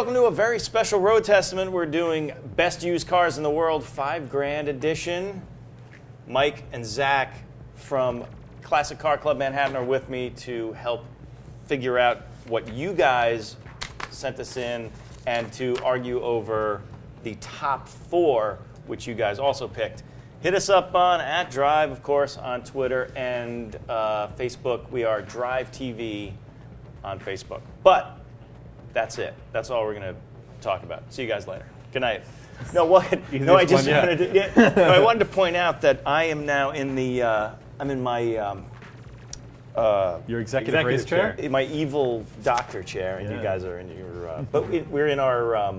welcome to a very special Road Testament. We're doing Best Used Cars in the World, $5,000 edition. Mike and Zach from Classic Car Club Manhattan are with me to help figure out what you guys sent us in and to argue over the top 4, which you guys also picked. Hit us up on @Drive, of course, on Twitter and Facebook. We are Drive TV on Facebook. But that's it. That's all we're going to talk about. See you guys later. Good night. No, what? No, I just wanted to. Yeah, no, I wanted to point out that I am now in the. I'm in my. Your executive race chair? In my evil doctor chair, and you guys are in your. We're in our.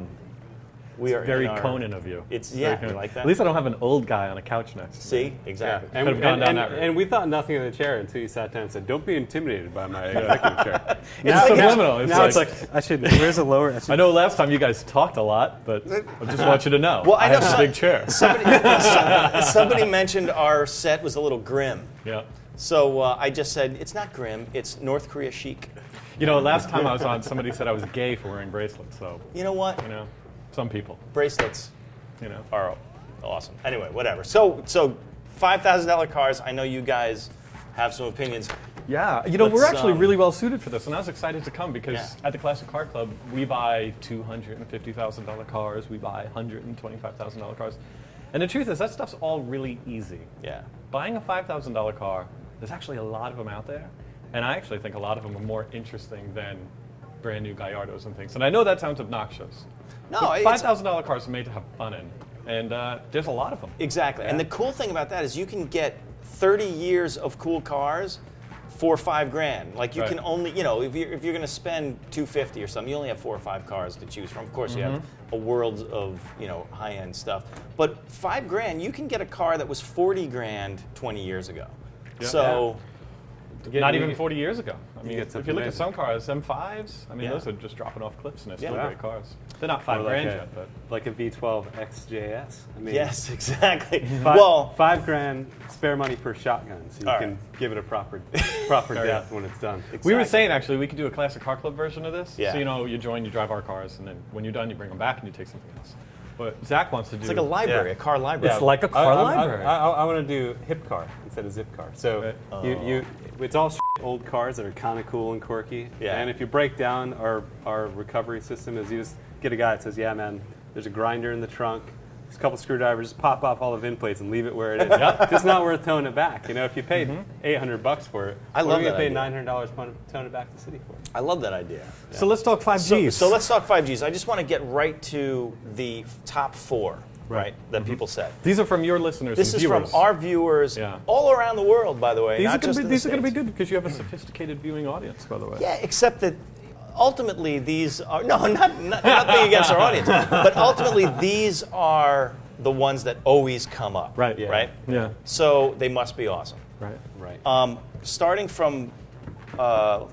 We are very Conan of you. It's you like that. At least I don't have an old guy on a couch next to me. See, exactly. Yeah. And we thought nothing of the chair until you sat down and said, "Don't be intimidated by my executive chair." It's subliminal. Now it's like I should. Where's a lower? I know last time you guys talked a lot, but I just want you to know. Well, I have a big chair. Somebody mentioned our set was a little grim. Yeah. So I just said it's not grim. It's North Korea chic. You know, last time I was on, somebody said I was gay for wearing bracelets. So you know what? You know. Some people. Bracelets, you know, are awesome. Anyway, whatever. So $5,000 cars. I know you guys have some opinions. Yeah, you know, we're actually really well suited for this, and I was excited to come because at the Classic Car Club, we buy $250,000 cars, we buy $125,000 cars, and the truth is that stuff's all really easy. Yeah. Buying a $5,000 car, there's actually a lot of them out there, and I actually think a lot of them are more interesting than brand new Gallardos and things. And I know that sounds obnoxious. No, $5,000 cars are made to have fun in, and there's a lot of them. Exactly. Yeah. And the cool thing about that is you can get 30 years of cool cars for $5,000. Like you can only, you know, if you're going to spend $250 or something, you only have 4 or 5 cars to choose from. Of course, you have a world of high-end stuff. But $5,000, you can get a car that was $40,000 20 years ago. Yeah. So. Yeah. Not even 40 years ago. I mean, if you look at some cars, M5s, I mean, those are just dropping off cliffs, and they're still great cars. They're not $5,000 yet, but like a V12 XJS. I mean, yes, exactly. $5,000 spare money for shotgun, so you can give it a proper death when it's done. Exactly. We were saying actually we could do a Classic Car Club version of this. Yeah. So you join, you drive our cars, and then when you're done, you bring them back and you take something else. But Zach wants to do. It's like a library, a car library. It's like a car library. I want to do hip car instead of zip car. So it's all old cars that are kind of cool and quirky. Yeah. And if you break down our recovery system, is you just get a guy that says, "Yeah, man, there's a grinder in the trunk. There's a couple screwdrivers. Just pop off all the VIN plates and leave it where it is. It's just not worth towing it back. You know, if you paid $800 for it, I love that. Pay $900 towing it back to the city for it. I love that idea. Yeah. So let's talk 5Gs. So let's talk 5Gs. I just want to get right to the top 4. Right, that people said. These are from your listeners. This and is viewers. from our viewers all around the world, by the way. These are going to be good because you have a sophisticated viewing audience, by the way. Yeah, except that ultimately these are nothing against our audience, but ultimately these are the ones that always come up. Right. Yeah. Right. Yeah. So they must be awesome. Right. Starting from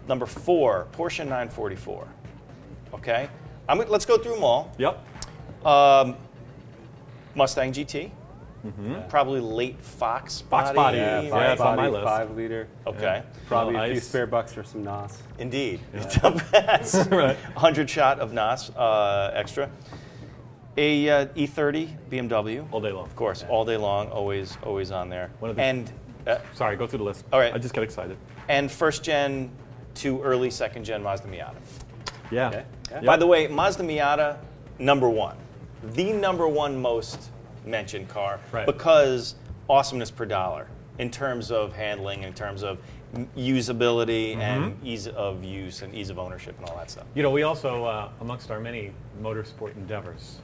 number 4, Porsche 944. Okay. Let's go through them all. Yep. Mustang GT, probably late Fox body. Fox body, yeah, it's on my list. 5-liter. Okay. Yeah. Probably a few spare bucks for some NOS. Indeed. Yeah. Right. 100 shot of NOS extra. A E30 BMW. All day long. Of course, all day long, always on there. Sorry, go through the list. All right. I just get excited. And first gen to early second gen Mazda Miata. Yeah. Okay. Yeah. By the way, Mazda Miata, number 1. The number 1 most mentioned car because awesomeness per dollar in terms of handling, in terms of usability and ease of use and ease of ownership and all that stuff. You know, we also, amongst our many motorsport endeavors,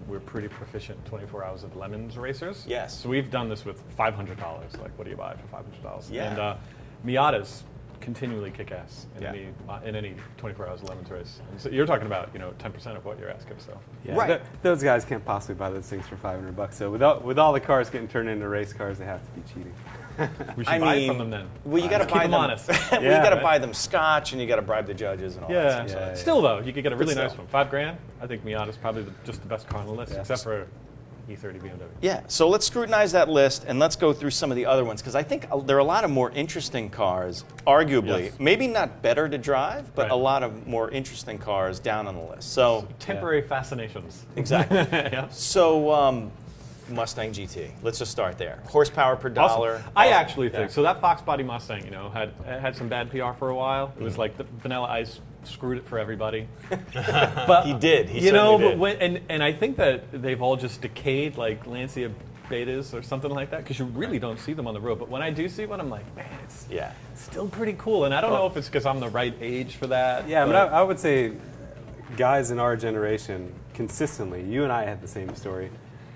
we're pretty proficient 24 hours of lemons racers. Yes. So we've done this with $500. Like, what do you buy for $500? Yeah. And Miatas continually kick ass in any 24 hours of lemons race. And so you're talking about 10% of what you're asking. So right, those guys can't possibly buy those things for $500. So with all the cars getting turned into race cars, they have to be cheating. We should buy from them then. Well, you got to buy them honest. You got to buy them scotch, and you got to bribe the judges and all that stuff. Still though, you could get a really nice one. $5,000. I think Miata's probably just the best car on the list, except for E30 BMW. Yeah, so let's scrutinize that list and let's go through some of the other ones because I think there are a lot of more interesting cars, arguably. Yes. Maybe not better to drive, but Right. a lot of more interesting cars down on the list. So Temporary fascinations. exactly. Yeah. So Mustang GT. Let's just start there. Horsepower per dollar. Awesome. I actually think Yeah. so. That Fox body Mustang, had some bad PR for a while. It was like the Vanilla Ice screwed it for everybody. But He did. He you know, certainly did. but and I think that they've all just decayed like Lancia Betas or something like that because you really don't see them on the road. But when I do see one, I'm like, man, it's Yeah. still pretty cool. And I don't know if it's because I'm the right age for that. Yeah, but I would say guys in our generation, consistently, you and I had the same story.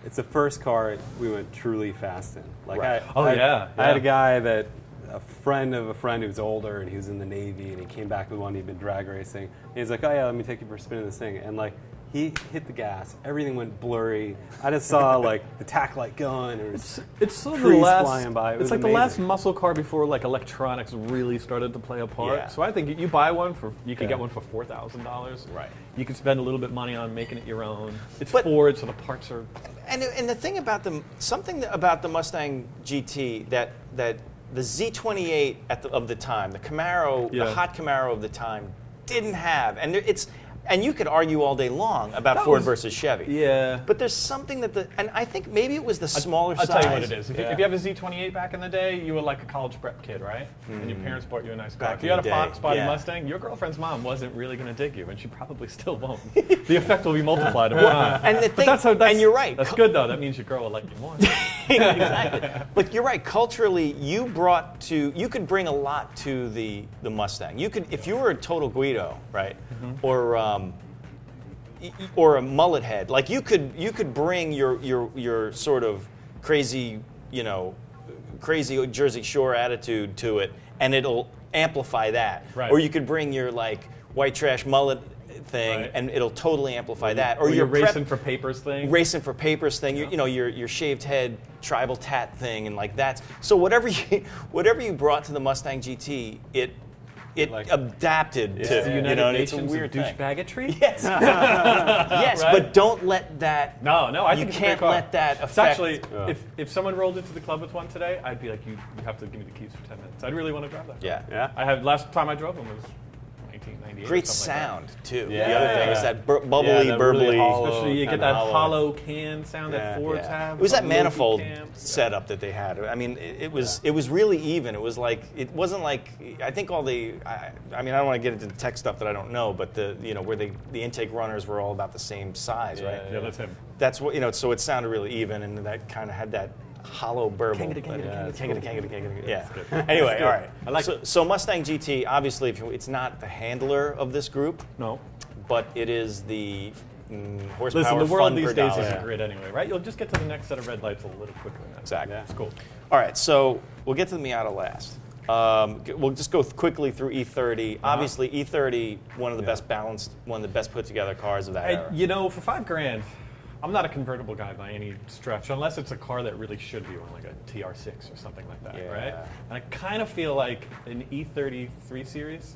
It's the first car we went truly fast in. Like Right. I had a guy that, a friend of a friend who was older, and he was in the Navy, and he came back with one he'd been drag racing. And he's like, oh yeah, let me take you for a spin in this thing. And like, he hit the gas. Everything went blurry. I just saw like the tack light going. It's sort of the trees last. flying by. It It's was like the last amazing. muscle car before like electronics really started to play a part. Yeah. So I think you buy one for you can Yeah. get one for $4,000. Right. You can spend a little bit of money on making it your own. It's But- Ford, so the parts are. And the thing about something about the Mustang GT that the Z28 of the time, the Camaro, Yeah. the hot Camaro of the time, didn't have, and you could argue all day long about That Ford was- versus Chevy. Yeah. But there's something and I think maybe it was the smaller I'll size. tell you what it is. If, Yeah. if you have a Z28 back in the day, you were like a college prep kid, right? And your parents bought you a nice car. Back If you had a in the day, Fox body yeah. Mustang, your girlfriend's mom wasn't really going to dig you, and she probably still won't. The effect will be multiplied over time. And the But thing, that's and you're right. That's good though. That means your girl will like you more. Exactly. But you're right. Culturally, you could bring a lot to the Mustang. You could, if you were a total Guido, right, or a mullet head, like you could bring your sort of crazy Jersey Shore attitude to it, and it'll amplify that. Right. Or you could bring your like white trash mullet thing, Right. and it'll totally amplify that. Or your prep- racing for papers thing. Racing for papers thing, your shaved head tribal tat thing, and like that. So whatever you brought to the Mustang GT, it Like- adapted It's to the United and it's a Nations weird of thing. douchebaggery. Yes, yes, Right? but don't let that. No, I you think it's a great can't car. let that affect. It's actually, Yeah. if someone rolled into the club with one today, I'd be like, you have to give me the keys for 10 minutes. I'd really want to drive that. Yeah. Yeah. Last time I drove one was 1998. Great or something sound too. Yeah. The other thing is that bubbly, Yeah, that really burbly. hollow- Especially you get kinda that hollow. hollow can sound that Yeah. Fords Yeah. have. It was that low beat manifold cam. setup that they had. I mean, it was really even. It was like it wasn't like I think all the. I mean, I don't want to get into the tech stuff that I don't know, but where the intake runners were all about the same size, right? Yeah, that's him. That's what So it sounded really even, and that kind of had that hollow burble. Kangity. Yeah. Anyway, all right. I like so Mustang GT. Obviously, it's not the handler of this group, No. but it is the horsepower. Listen, the fun world per these days dollar. is a grid anyway, right? You'll just get to the next set of red lights a little quicker than that. Exactly. Yeah. It's cool. All right, so we'll get to the Miata last. We'll just go quickly through E30. Obviously, E30, one of the best balanced, one of the best put together cars of that era. And, for $5,000, I'm not a convertible guy by any stretch, unless it's a car that really should be one, like a TR6 or something like that, Yeah. right? And I kind of feel like an E30 3 Series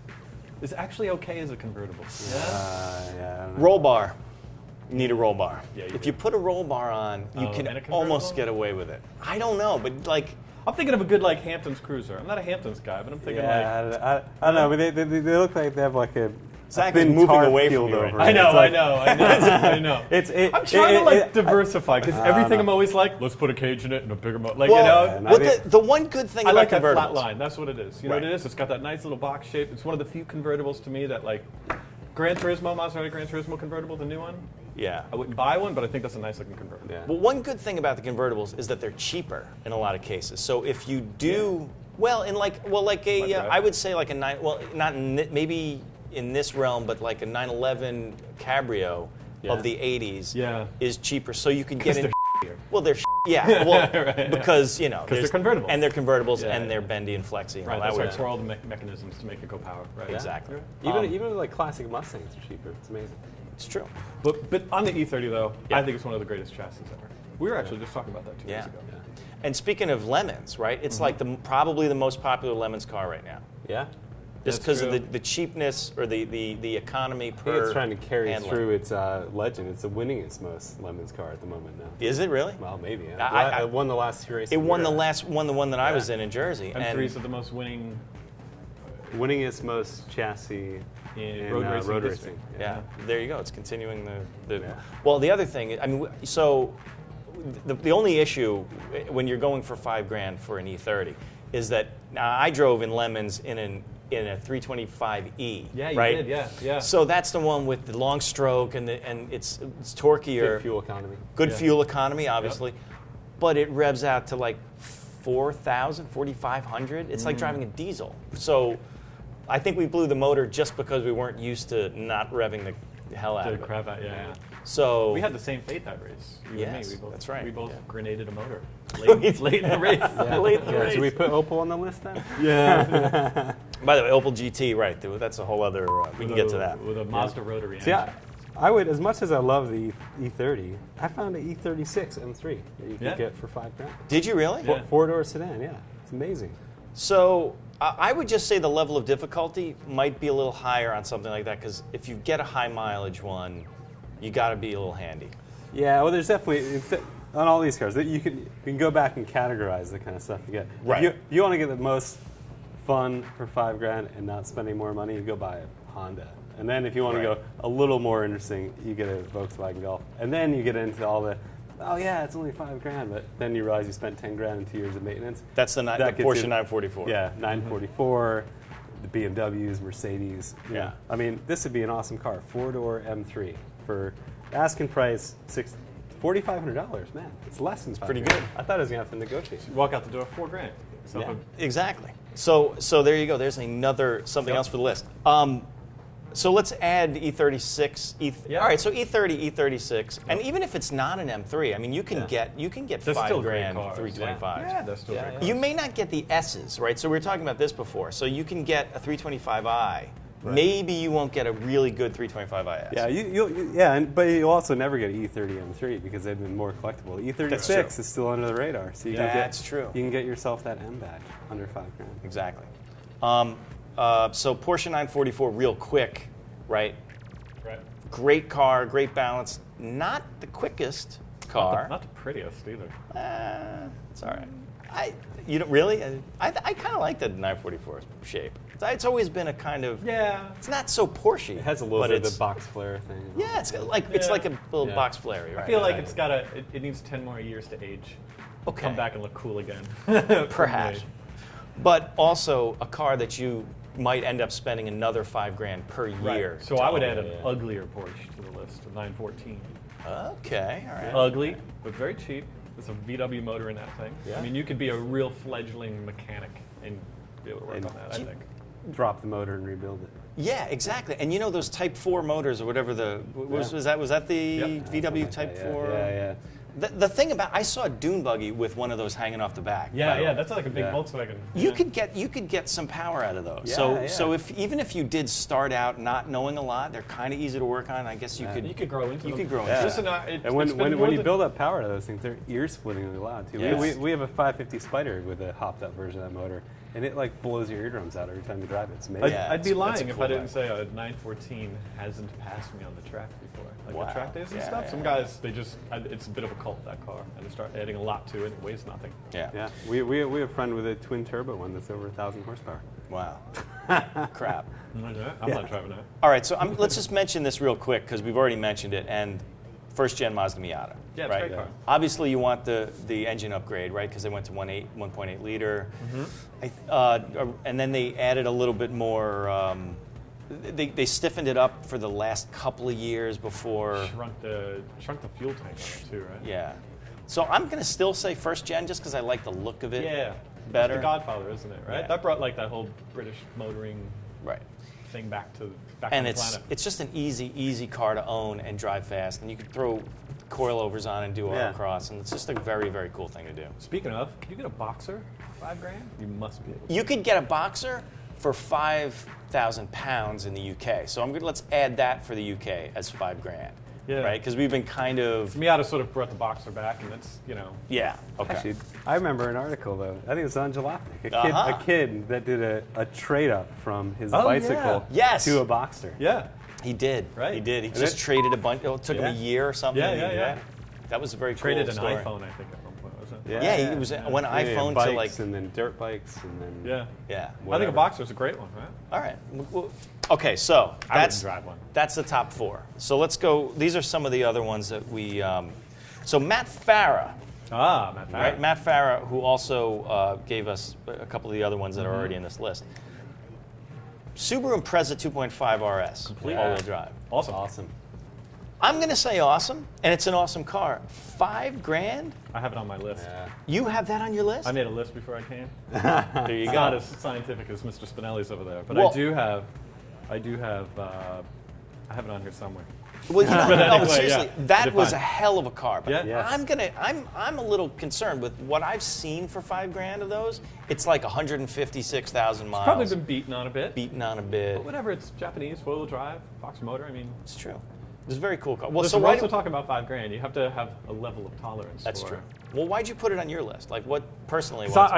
is actually okay as a convertible. Yeah, I don't know. Roll bar. You need a roll bar. Yeah, you if do. you put a roll bar on, you Oh, can and a convertible? almost get away with it. I don't know, but like, I'm thinking of a good like Hamptons Cruiser. I'm not a Hamptons guy, but I'm thinking Yeah, I don't know, but they look like they have like a Zach is thin moving tarp away from peeled you right over now. it. I know, It's like- I know. I'm trying to diversify because everything I'm always like, let's put a cage in it and a bigger motor. Like well, I think- the one good thing I about like that convertibles. flat line. That's what it is. You know Right. what it is? It's got that nice little box shape. It's one of the few convertibles to me that like Gran Turismo, Maserati Gran Turismo convertible, the new one. Yeah. I wouldn't buy one, but I think that's a nice looking convertible. Yeah. But one good thing about the convertibles is that they're cheaper in a lot of cases. So if you do well in like a Like that. I would say like a nine. Well, not in, maybe in this realm, but like a 911 Cabrio Yeah. of the 80s Yeah. is cheaper. So you can get in. Here. Well, they're yeah. Well, Right. because they're there's- convertibles. and they're convertibles, Yeah. and they're bendy and flexy. And Right, all that's that why would- twirl the mechanisms to make it go power. Right. Exactly. Even like classic Mustangs are cheaper. It's amazing. It's true. But on the E30 though, Yeah. I think it's one of the greatest chassis ever. We were actually just talking about that 2 Yeah. years ago. And speaking of lemons, right? It's like probably the most popular lemons car right now. Yeah. just because of the cheapness or the economy per. I think it's trying to carry handling. through its legend. It's the winningest most Lemons car at the moment now. Is it really? Well, maybe. I It won the last 2 races. It won the one that I was in Jersey. M3s are the most winning winningest most chassis in road racing. racing. Yeah, there you go. It's continuing the. Well, the other thing, I mean, so the only issue when you're going for $5,000 for an E30 is that now I drove in Lemons in a 325e. Yeah, you right? did. Yeah. So that's the one with the long stroke and it's torquier. Good fuel economy. Good fuel economy, obviously, but it revs out to like 4,000, 4,500. It's like driving a diesel. So I think we blew the motor just because we weren't used to not revving the hell out of it. Crap out, yeah. So we had the same fate that race. You and Yes, me. We both, that's right. We both grenaded a motor late in the race. late in the race. Should we put Opel on the list then? Yeah. By the way, Opel GT, right? That's a whole other. We can get to that. With a Mazda rotary See, engine. I would, as much as I love the E30, I found an E36 M3 that you could get for $5,000. Did you really? Yeah. Four-door sedan, yeah. It's amazing. So I would just say the level of difficulty might be a little higher on something like that because if you get a high mileage one, you got to be a little handy. Yeah, well, there's definitely, on all these cars, you can go back and categorize the kind of stuff you get. Right. If you want to get the most fun for $5,000 and not spending more money, you go buy a Honda. And then if you want to go a little more interesting, you get a Volkswagen Golf. And then you get into all the, oh yeah, it's only $5,000, but then you realize you spent $10,000 in 2 years of maintenance. That's the That gets Porsche you- 944. Yeah, 944, the BMWs, Mercedes. you know. I mean, this would be an awesome car, 4-door M3 for asking price $4,500. Man, it's less than pretty $5,000. good. I thought I was gonna have to negotiate. You walk out the door $4,000. So Yeah. Exactly. So there you go. There's something else for the list. So let's add E36. All right. So E30, E36, and even if it's not an M3, I mean, you can get They're still great $5,000, cars. 325. Yeah, they're still great cars. You may not get the S's, right? So we were talking about this before. So you can get a 325i. Maybe you won't get a really good 325i S. Yeah, but you'll also never get an E30 M3 because they've been more collectible. That's true. E36 is still under the radar, so you That's true. You can get yourself that M badge under $5,000. Exactly. So Porsche 944, real quick, right? Right. Great car, great balance. Not the quickest car. Not the prettiest either. It's all right. You don't really? I kind of like the 944 shape. It's always been a kind of. Yeah. It's not so Porsche. It has a little bit of the box flare thing. Yeah, it's like a little box flare, right? I feel like it needs 10 more years to age. Okay. Come back and look cool again. Perhaps. But also a car that you might end up spending another $5,000 per year. So I would add an uglier Porsche to the list, a 914. Okay, all right. Ugly, but very cheap. There's a VW motor in that thing. Yeah. I mean, you could be a real fledgling mechanic and be able to work on that, I think. Drop the motor and rebuild it. Yeah, exactly. And you know those Type 4 motors or whatever was that the VW Type 4? Yeah. The thing about I saw a dune buggy with one of those hanging off the back. Yeah, that's like a big Volkswagen. You could get some power out of those. Yeah, So even if you did start out not knowing a lot, they're kind of easy to work on. I guess you could grow into them. You could grow into them. Listen, And when you build up power to those things, they're ear-splittingly loud too. Yes. We have a 550 Spider with a hopped-up version of that motor, and it like blows your eardrums out every time you drive it. It's amazing. Yeah. I'd be that's a lying if cool I didn't bike. say a 914 hasn't passed me on the track before. Like Wow. the track days and Yeah, stuff. yeah, Some guys, it's a bit of a cult, that car. And they start adding a lot to it. It weighs nothing. Yeah. We have a friend with a twin turbo one that's over 1,000 horsepower. Wow. Crap. I'm not driving that. All right, so let's just mention this real quick because we've already mentioned it. And first-gen Mazda Miata. Yeah, it's a right? great car. Obviously, you want the engine upgrade, right? Because they went to 1.8 liter. And then they added a little bit more. They stiffened it up for the last couple of years before. Shrunk the fuel tank on it too, right? Yeah. So I'm going to still say first gen just because I like the look of it. Yeah. Better. It's the Godfather, isn't it? Right. Yeah. That brought like that whole British motoring Right. thing back to And the it's planet. it's just an easy car to own and drive fast, and you can throw coilovers on and do autocross, and it's just a very, very cool thing to do. Speaking of, can you get a Boxer for $5,000? You must be able to. You could get a Boxer for 5,000 pounds in the UK. So let's add that for the UK as $5,000. Yeah. right? Because we've been kind of Miata sort of brought the Boxer back, and it's yeah. Okay. Actually, I remember an article though. I think it was on Jalopnik. Uh-huh. A kid that did a trade up from his Oh, bicycle yeah. Yes. to a Boxster. yeah. He did. Right. He did. He And just it- traded a bunch. It took him a year or something. Yeah, and he yeah, did yeah. that. That was a very Traded cool an story. iPhone, I think, at one point, wasn't it? Yeah, it was when iPhone bikes to like. and then dirt bikes and then Yeah. Yeah. I think a Whatever. Boxer's a great one, right? All right. Well, okay, so I that's wouldn't drive one. That's the top 4. So let's go. These are some of the other ones that we. So Matt Farah, Ah, Matt Farah. right? Matt Farah, who also gave us a couple of the other ones that are already in this list. Subaru Impreza 2.5 RS, all-wheel drive. awesome. I'm going to say awesome, and it's an awesome car. $5,000? I have it on my list. Yeah. You have that on your list? I made a list before I came. There you It's go. not as scientific as Mr. Spinelli's over there, but Well- I do have, I have it on here somewhere. Well, you know, But no, anyway, seriously, yeah. that was a Define. hell of a car. But Yeah. Yeah. I'm a little concerned with what I've seen for $5,000 of those. It's like 156,000 miles. Probably been beaten on a bit. beaten on a bit. But whatever, it's Japanese, four-wheel drive, Boxer motor, I mean. It's true. It's a very cool car. Well, Listen, so we're why also do, talking about $5,000. You have to have a level of tolerance. that's for true. Well, why'd you put it on your list? Like, what personally? So what's-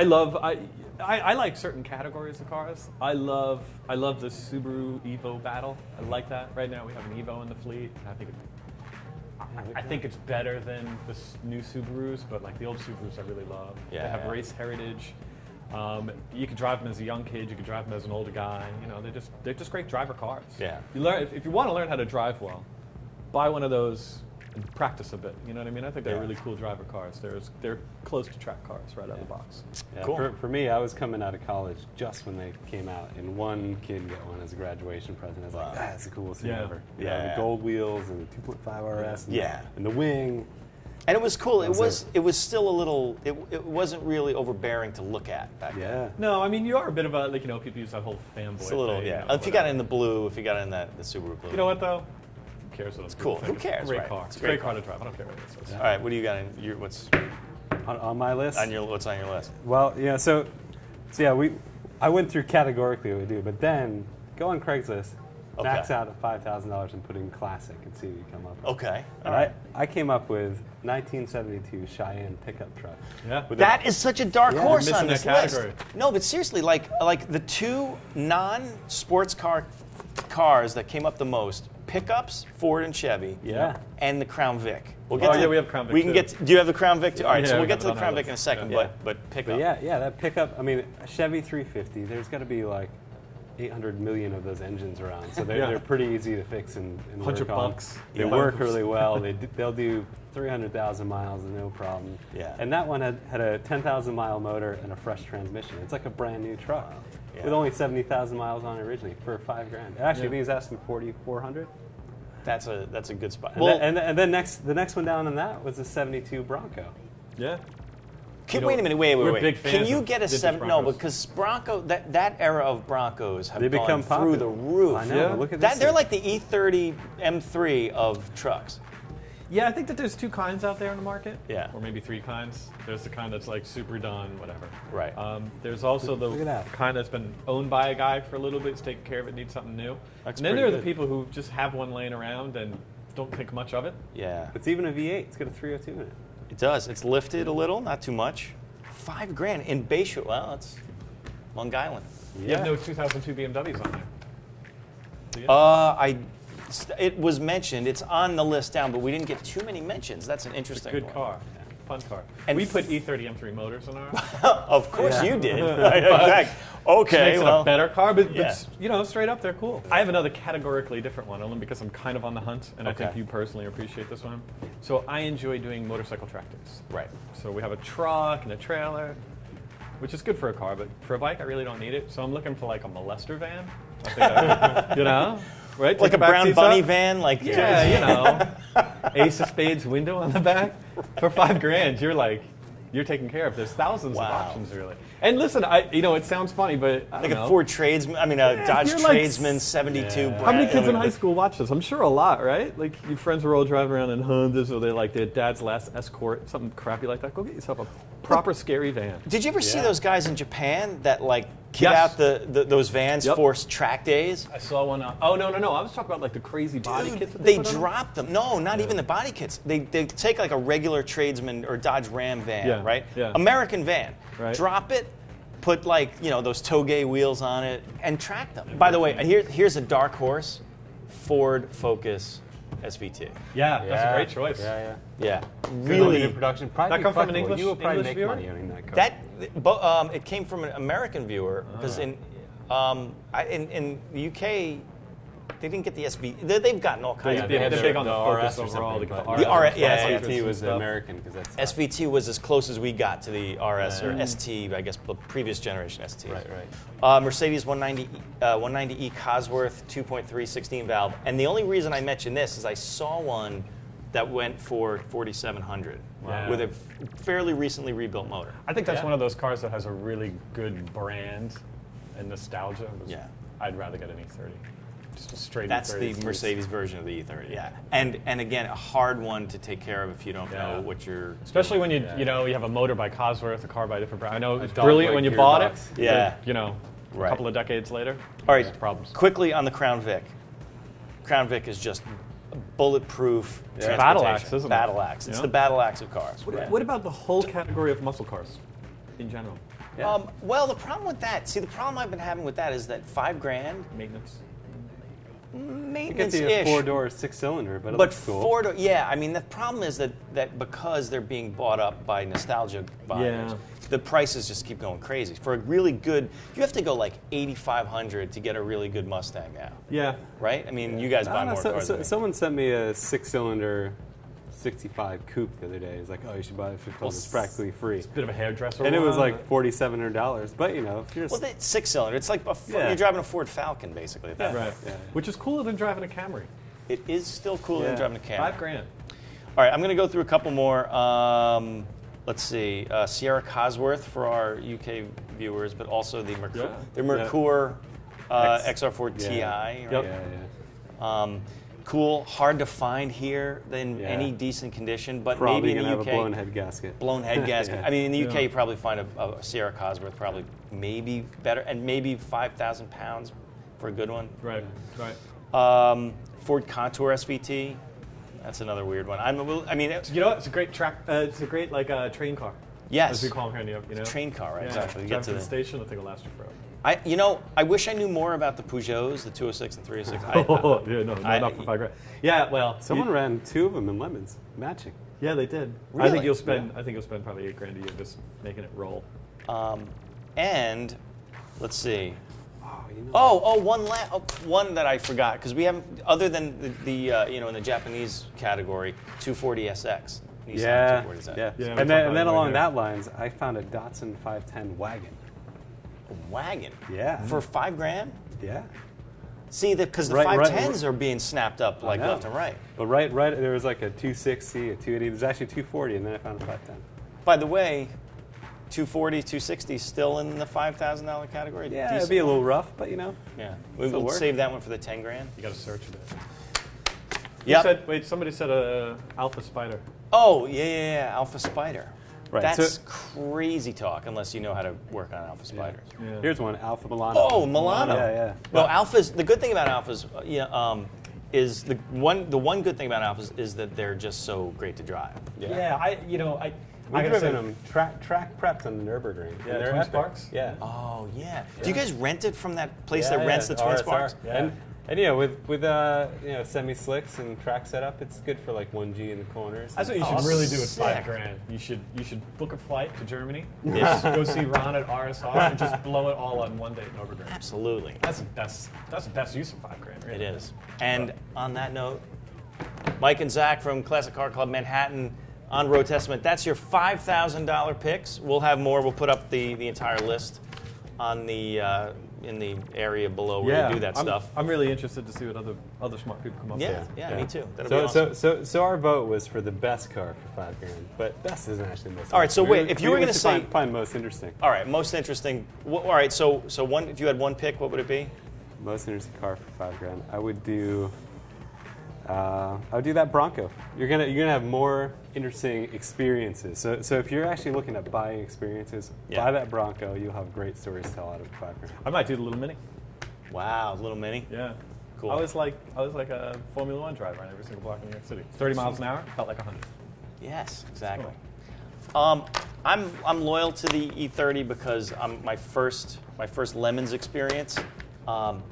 I like certain categories of cars. I love the Subaru Evo battle. I like that. Right now we have an Evo in the fleet. I think it's better than the new Subarus, but like the old Subarus I really love. Yeah, They have yeah. race heritage. You can drive them as a young kid. You can drive them as an older guy. You know, they're just great driver cars. Yeah. You learn if you want to learn how to drive well, buy one of those and practice a bit. You know what I mean? I think they're Yeah. really cool driver cars. They're close to track cars right out of the box. Yeah, Cool. for me, I was coming out of college just when they came out, and one kid got one as a graduation present. I was like, that's the coolest thing Yeah. ever. You Yeah, know, yeah. the gold wheels and the 2.5 RS and, Yeah. and the wing. And it was cool. That's It was still a little. It wasn't really overbearing to look at back then. Yeah. No, I mean you are a bit of a people use that whole fanboy. It's a little, thing, yeah. you know, If you got it whatever. in the blue, if you got it in the Subaru blue. You know what though? Who cares? It's cool. Who cares, Great right? car. It's It's a a great great car to drive. I don't care what it says. All right, what do you got in your what's On my list? what's on your list? Well, yeah, so yeah, I went through categorically what we do, but then go on Craigslist, Okay. max out at $5,000 and put in classic and see what you come up with. Okay. And I came up with 1972 Cheyenne pickup truck. Yeah. With That is such a dark Yeah, horse you're on missing this that list. category. No, but seriously, like the two non-sports cars that came up the most: pickups, Ford and Chevy, Yeah. and the Crown Vic. We'll Oh, to yeah, we have Crown Vic, We can too. get. Do you have the Crown Vic too? All right, Yeah, so we'll we get have to it the on Crown our Vic in a list. second. Yeah. But pickup. But yeah, that pickup, I mean, a Chevy 350, there's got to be like 800 million of those engines around. So Yeah. they're pretty easy to fix and 100 work on. bucks. They Yeah. work really well. They'll do 300,000 miles, no problem. Yeah. And that one had a 10,000 mile motor and a fresh transmission. It's like a brand new truck Yeah. with only 70,000 miles on it originally for $5,000. Actually, I Yeah. think he's asking 4,400. That's a good spot. And, Well, then, and then the next one down on that was a 72 Bronco. Yeah. wait a minute. Wait. we're big Can fans you of get a vintage 7? No, Broncos. because Bronco that era of Broncos have They gone become through popular. the roof. I know. Yeah. But look at this. They're thing. like the E30 M3 of trucks. Yeah, I think that there's two kinds out there in the market. Yeah. Or maybe three kinds. There's the kind that's like super done, whatever. Right. There's also the Look at that. kind that's been owned by a guy for a little bit, is taking care of it, needs something new. That's and then pretty there are the good. people who just have one laying around and don't think much of it. Yeah. It's even a V8. It's got a 302 in it. It does. It's lifted a little, not too much. $5,000 in Bayshore. Well, that's Long Island. You have no 2002 BMWs on there. Do you? It was mentioned. It's on the list down, but we didn't get too many mentions. That's an interesting Good one. car. Fun car. And we put E30 M3 motors on ours. Of course Yeah. you did. Right, exactly. Okay, Makes it well. a better car, but Yeah. you know, straight up, they're cool. I have another categorically different one, only because I'm kind of on the hunt, and I think Okay. you personally appreciate this one. So I enjoy doing motorcycle track days. Right. So we have a truck and a trailer, which is good for a car, but for a bike, I really don't need it. So I'm looking for like a molester van. I think you know, right? Like Take a the back brown seats bunny up. van, like Yeah, you know, Ace of Spades window on the back for $5,000. You're taken care of. There's thousands of Wow. options, really. And listen, it sounds funny, but I like don't a know. Ford Tradesman. I mean, a Dodge you're like Tradesman 72. Yeah. How many kids in high school watch this? I'm sure a lot, right? Like your friends were all driving around in Hondas, or they like their dad's last Escort, something crappy like that. Go get yourself a proper scary van. Did you ever see Yeah. those guys in Japan that like kit out those vans for track days. I saw one. Oh no! I was talking about like the crazy body kits. That they dropped them. No, not even the body kits. They take like a regular tradesman or Dodge Ram van, right? Yeah. American van. Right. Drop it, put like those toge wheels on it, and track them. By the way, here's a dark horse, Ford Focus SVT. Yeah, that's a great choice. Yeah. Really in production. That come from an English. You will probably make viewer? money owning that car. It came from an American viewer because in the UK they didn't get the SV. They've gotten all kinds of. They're big on the Focus RS overall. The RS, SVT was the American because that's SVT was as close as we got to the RS or ST, I guess, the previous generation ST. Right. Mercedes 190E Cosworth 2.3 16 valve, and the only reason I mention this is I saw one that went for $4,700 with a fairly recently rebuilt motor. I think that's one of those cars that has a really good brand and nostalgia. I'd rather get an E30. Just a straight That's E30. the Mercedes version of the E30, and again, a hard one to take care of if you don't know what you're. Especially when you have a motor by Cosworth, a car by a different brand. I know it's brilliant when you bought it. A couple of decades later. All right, problems. Quickly on the Crown Vic. Crown Vic is just bulletproof transportation. Battle axe, isn't it? Battle axe. It's the battle axe of cars. What about the whole category of muscle cars in general? Well, the problem with that, the problem I've been having with that is that $5,000 Maintenance. Maintenance You get the 4-door 6-cylinder, but it looks cool. 4-door, I mean, the problem is that because they're being bought up by nostalgia buyers, the prices just keep going crazy. For a really good, you have to go like $8,500 to get a really good Mustang now. Yeah. Right? I mean, you guys buy more cars than me. Someone sent me a 6-cylinder 65 coupe the other day. It's like, you should buy it because it's practically free. It's a bit of a hairdresser. And it was like $4,700. But if you're well, it's 6-cylinder. It's like you're driving a Ford Falcon, basically. At that point. Which is cooler than driving a Camry. It is still cooler than driving a Camry. $5,000. All right, I'm going to go through a couple more. Let's see, Sierra Cosworth for our UK viewers, but also the Merkur XR4 Ti. Right? Cool, hard to find here in any decent condition, but probably maybe in the UK. Have a blown head gasket. Blown head gasket. I mean, in the UK, you probably find a Sierra Cosworth probably maybe better, and maybe 5,000 pounds for a good one. Right. Ford Contour SVT. That's another weird one. It's a great track. It's a great train car. Yes, as we call them here. It's a train car, right? Exactly. You get to the station, I think it'll last you forever. I wish I knew more about the Peugeots, the 206 and 306. Not for $5,000. Yeah, well, someone ran 2 of them in lemons, matching. Yeah, they did. Really? I think you'll spend probably $8,000 a year just making it roll. And let's see. One that I forgot because we haven't, other than the in the Japanese category, 240SX. Nissan 240SX. And then along that lines, I found a Datsun 510 wagon. A wagon? Yeah. For $5,000? Yeah. See, because the 510s are being snapped up left and right. But right, there was like a 260, a 280. There's actually a 240, and then I found a 510. By the way, 240, 260 still in the $5,000 category? Yeah, it'd be a little rough, but Yeah. We'll save that one for the $10,000. You got to search it. Yeah. Somebody said Alpha Spider. Oh, yeah, Alpha Spider. Right. That's crazy talk, unless you know how to work on Alpha Spiders. Yeah. Here's one, Alpha Milano. Oh, Milano. Yeah. Well, Alphas. The good thing about Alphas, is the one good thing about Alphas is that they're just so great to drive. We've driven them track prepped on the Nürburgring. Yeah, Twin Sparks. Yeah. Oh yeah. Do you guys rent it from that place that rents the Twin Sparks? Yeah. And with semi slicks and track setup, it's good for like 1G in the corners. That's what you should really do at $5,000. You should book a flight to Germany. Go see Ron at RSR and just blow it all on one day at Nürburgring. Absolutely. That's the best use of $5,000. Really. It is. And on that note, Mike and Zach from Classic Car Club Manhattan on Road Testament. That's your $5,000 picks. We'll have more. We'll put up the entire list on the in the area below where we do that stuff. I'm really interested to see what other smart people come up with. Yeah, me too. That'll be awesome. So our vote was for the best car for $5,000, but best isn't actually the most. All right, so wait, if you were going to say find most interesting. All right, most interesting. All right, so one. If you had one pick, what would it be? Most interesting car for $5,000. I would do I would do that Bronco. You're gonna have more interesting experiences. So if you're actually looking at buying experiences, buy that Bronco. You'll have great stories to tell out of $5 grand. I might do the little Mini. Wow, little Mini. Yeah. Cool. I was like a Formula One driver on every single block in New York City. 30 miles an hour, felt like 100. Yes, exactly. I'm loyal to the E30 because my first Lemons experience,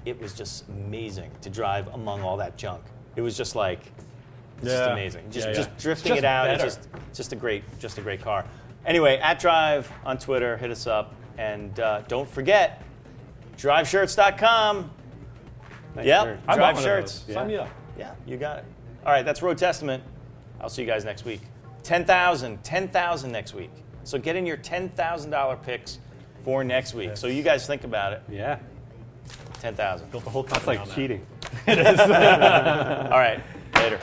it was just amazing to drive among all that junk. It was just like, just amazing. Just drifting it out. It's just a great car. Anyway, @Drive on Twitter, hit us up, and don't forget, driveshirts.com. Yep, Drive Shirts. Sign me up. Yeah, you got it. All right, that's Road Testament. I'll see you guys next week. 10,000 next week. So get in your $10,000 picks for next week. So you guys think about it. Yeah. 10,000. Built the whole That's company like on that. cheating. All right, later.